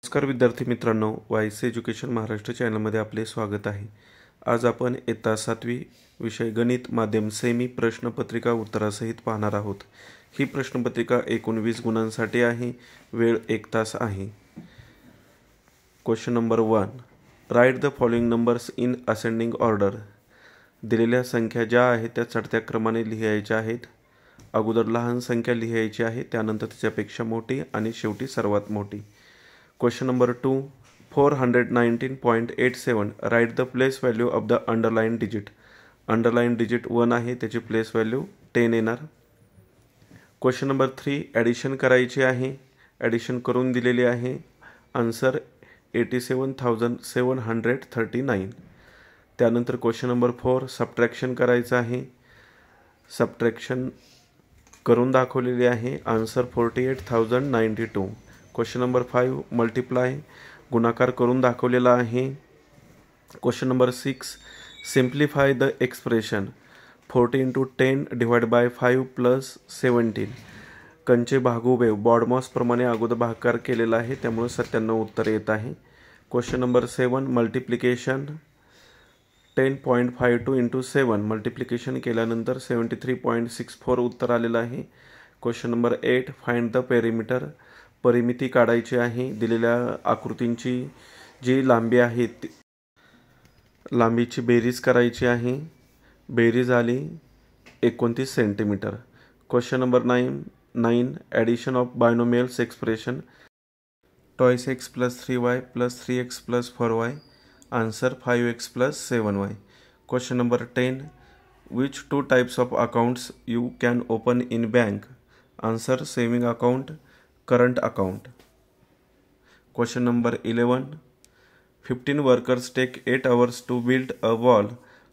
नमस्कार विद्यार्थी मित्रांनो, वायसी एज्युकेशन महाराष्ट्र चॅनलमध्ये आपले स्वागत आहे। आज आपण इयत्ता 7वी विषय गणित माध्यम सेमी प्रश्नपत्रिका उत्तरासहित पाहणार आहोत। ही प्रश्नपत्रिका एकूण 20 गुणांसाठी आहे। वेळ 1 तास आहे। Question number 1, write the following numbers in ascending order. दिलेल्या संख्या ज्या आहेत त्या चढत्या क्रमाने लिहायच्या आहेत। अगोदर लहान संख्या लिहायची आहे, त्यानंतर त्याच्यापेक्षा मोठी आणि शेवटी सर्वात मोठी। Question number 2, 419.87 write the place value of the underlined digit. Underlined digit 1 आहे, त्याची place value 10 येणार। Question number 3, ॲडिशन करायची आहे, ॲडिशन करून दिलेली आहे। आन्सर 87,739। त्यानंतर क्वेश्चन नंबर 4, सबट्रॅक्शन करायचं आहे, सबट्रॅक्शन करून दाखवलेली आहे। आन्सर 48,092। क्वेश्चन नंबर 5, मल्टिप्लाय गुणाकार करून दाखवलेला आहे। Question number 6, simplify the expression 40 × 10 divide by 5 + 17। कंचे भागुबे बॉडमॉस प्रमाणे अगोदर भागाकार केलेला आहे, त्यामुळे 97 उत्तर येत आहे। क्वेश्चन नंबर 7, मल्टिप्लिकेशन 10.52 × 7 मल्टिप्लिकेशन केल्यानंतर 73.64 उत्तर आलेलं आहे। Question number 8, find the perimeter. परिमिती काढायची आहे। दिलेल्या आकृतींची जी लांबी आहे लांबीची बेरीज करायची आहे। बेरीज आली 29 centimetre. Question number 9, addition of binomials expression 2x + 3y + 3x + 4y। Answer 5x + 7y। Question number 10, which 2 types of accounts you can open in bank. Answer saving account, current account। Question number 11, 15 workers take 8 hours to build a wall.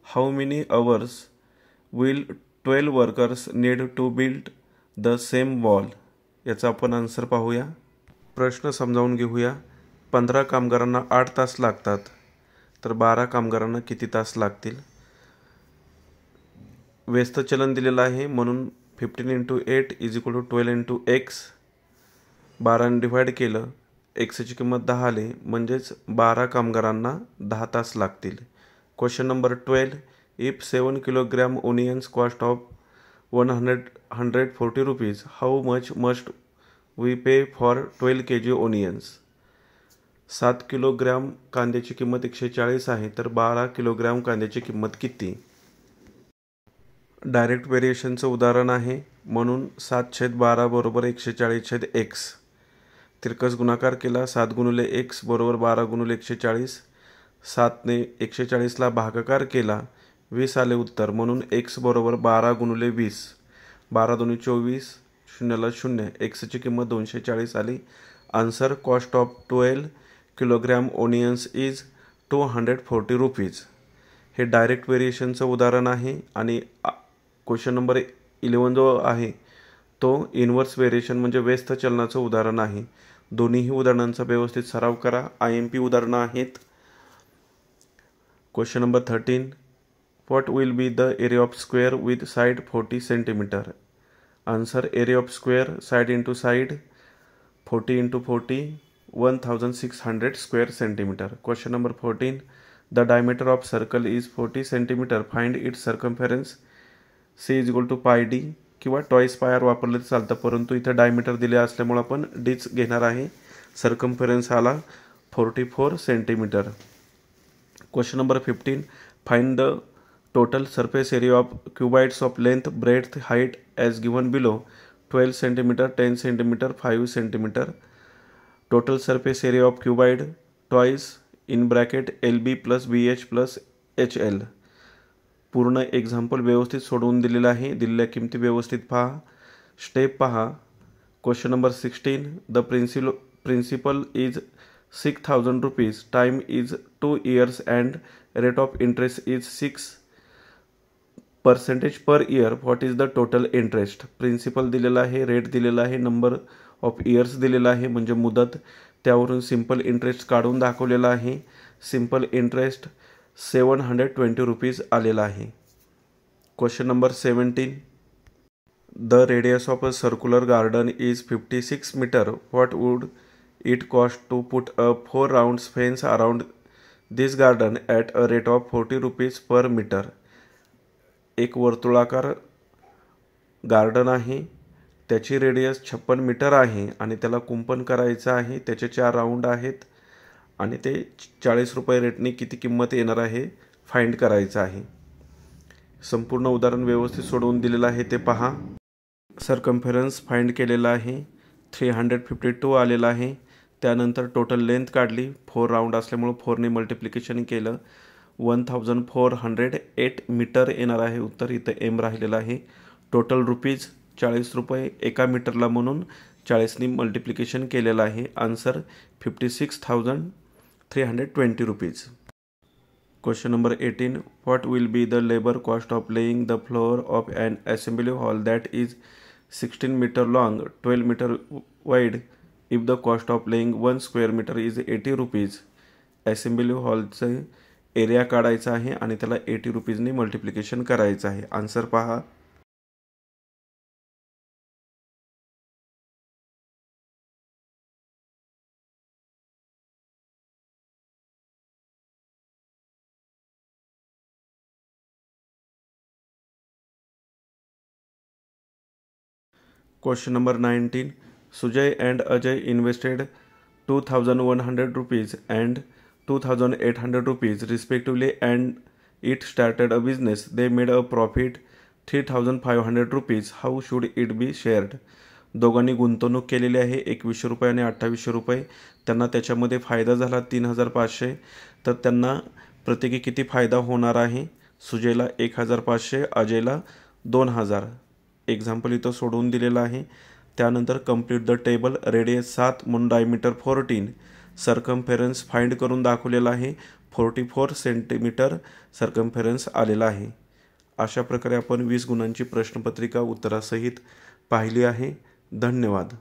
How many hours will 12 workers need to build the same wall? याचा आपण answer पाहूया। प्रश्न समजावून घेऊया। 15 कामगारांना 8 तास लागतात, तर 12 कामगारांना किती तास लागतील? व्यस्त चलन दिलेलं आहे, म्हणून 15 × 8 = 12 × x। 12 ने डिवाइड केलं, एक्सची किंमत 10 आली, म्हणजेच 12 कामगारांना 10 तास लागतील। Question number 12, if 7 kilogram onions cost of 140 rupees, how much must we pay for 12 kg onions. 7 kilogram कांद्याची किंमत 140 आहे, तर 12 किलोग्राम कांद्याची किंमत किती? डायरेक्ट व्हेरिएशनचं उदाहरण आहे, म्हणून 7/12 = 140/x। तिरकस गुणाकार केला, 7 × x = 12 × 140। 7 ने 140ला भागाकार केला, 20 आले उत्तर, म्हणून x = 12 × 20। 12 × 2 = 24, 0 0, एक्सची किंमत 240 आली। Answer cost of 12 kilogram onions is 240 rupees. हे डायरेक्ट व्हेरिएशनचं उदाहरण आहे। आणि क्वेश्चन नंबर 11 जो आहे तो इन्व्हर्स व्हेरिएशन म्हणजे व्यस्त चलनाचं उदाहरण आहे। दोन्हीही उदाहरणांचा व्यवस्थित सराव करा, IMP उदाहरणं आहेत। Question number 13, what will be the area of square with side 40 centimetre. Answer area of square side into side 40 × 40 1600 square centimetre. Question number 14, the diameter of circle is 40 centimetre, find its circumference c = πd किंवा toys पायर वापरलं तर चालतं, परंतु इथं diameter दिले असल्यामुळे आपण डीच घेणार आहे। सर्कम्फरन्स आला 44 centimetre. Question number 15, find the total surface area of cuboids of length breadth height as given below 12 centimetre 10 centimetre 5 centimetre. Total surface area of cuboid toys in bracket LB + BH + HL। पूर्ण example व्यवस्थित सोडवून दिलेलं आहे। दिलेल्या किमती व्यवस्थित पहा, step पहा। Question number 16, the principal is 6000 rupees, time is 2 years and rate of interest is 6% per year, what is the total interest. Principal दिलेला आहे, रेट दिलेला आहे, नंबर ऑफ इयर्स दिलेला आहे म्हणजे मुदत, त्यावरून सिंपल इंटरेस्ट काढून दाखवलेला आहे। सिंपल इंटरेस्ट 720 रुपीज आलेला आहे। Question number 17, the radius of a circular garden is 56 metre, what would It cost to put a 4 rounds fence around this garden at a rate of 40 rupees per meter. एक वर्तुळाकार garden आहे, त्याची radius 56 metre आहे आणि त्याला कुंपण करायचं आहे. त्याचे 4 राऊंड आहेत आणि ते 40 रुपये रेटने किती किंमत येणार आहे फाइंड करायचं आहे. संपूर्ण उदाहरण व्यवस्थित सोडवून दिलेलं आहे ते पहा. सर्कम्फरन्स फाइंड केलेला आहे, 352 आलेला आहे. त्यानंतर टोटल लेंथ काढली, 4 राऊंड असल्यामुळे 4ने मल्टिप्लिकेशन केलं, 1408 मीटर येणार आहे उत्तर. इथं एम राहिलेलं आहे. टोटल रुपीज 40 रुपये एका मीटरला म्हणून 40ने मल्टिप्लिकेशन केलेलं आहे. Answer 56,320 rupees. Question number 18. What will be the labor cost of laying the floor of an assembly hall that is 16 meter long, 12 meter wide if the cost of laying 1 square meter is 80 rupees? Assembly हॉलचे area काढायचा आहे आणि त्याला 80 रुपीजने multiplication करायचं आहे. Answer पहा. Question number 19. Sujay and Ajay invested 2,100 rupees and 2,800 rupees respectively and it started a business. They made a profit 3,500 rupees. How should it be shared? दोघांनी गुंतवणूक केलेली आहे 2100 रुपये आणि 2800 रुपये. त्यांना त्याच्यामध्ये फायदा झाला 3,500. तर त्यांना प्रत्येकी किती फायदा होणार आहे? सुजयला 1,500, अजयला 2,000. एक्झाम्पल इथं सोडवून दिलेलं आहे. त्यानंतर कंप्लीट द टेबल. रेडियस 7 म्हणून डायमीटर 14. सर्कम्फेरन्स फाइंड करून दाखवलेला आहे. 44 सेंटीमीटर सर्कम्फेरन्स आलेला आहे. अशा प्रकारे आपण 20 गुणांची प्रश्नपत्रिका उत्तरासहित पाहिली आहे. धन्यवाद.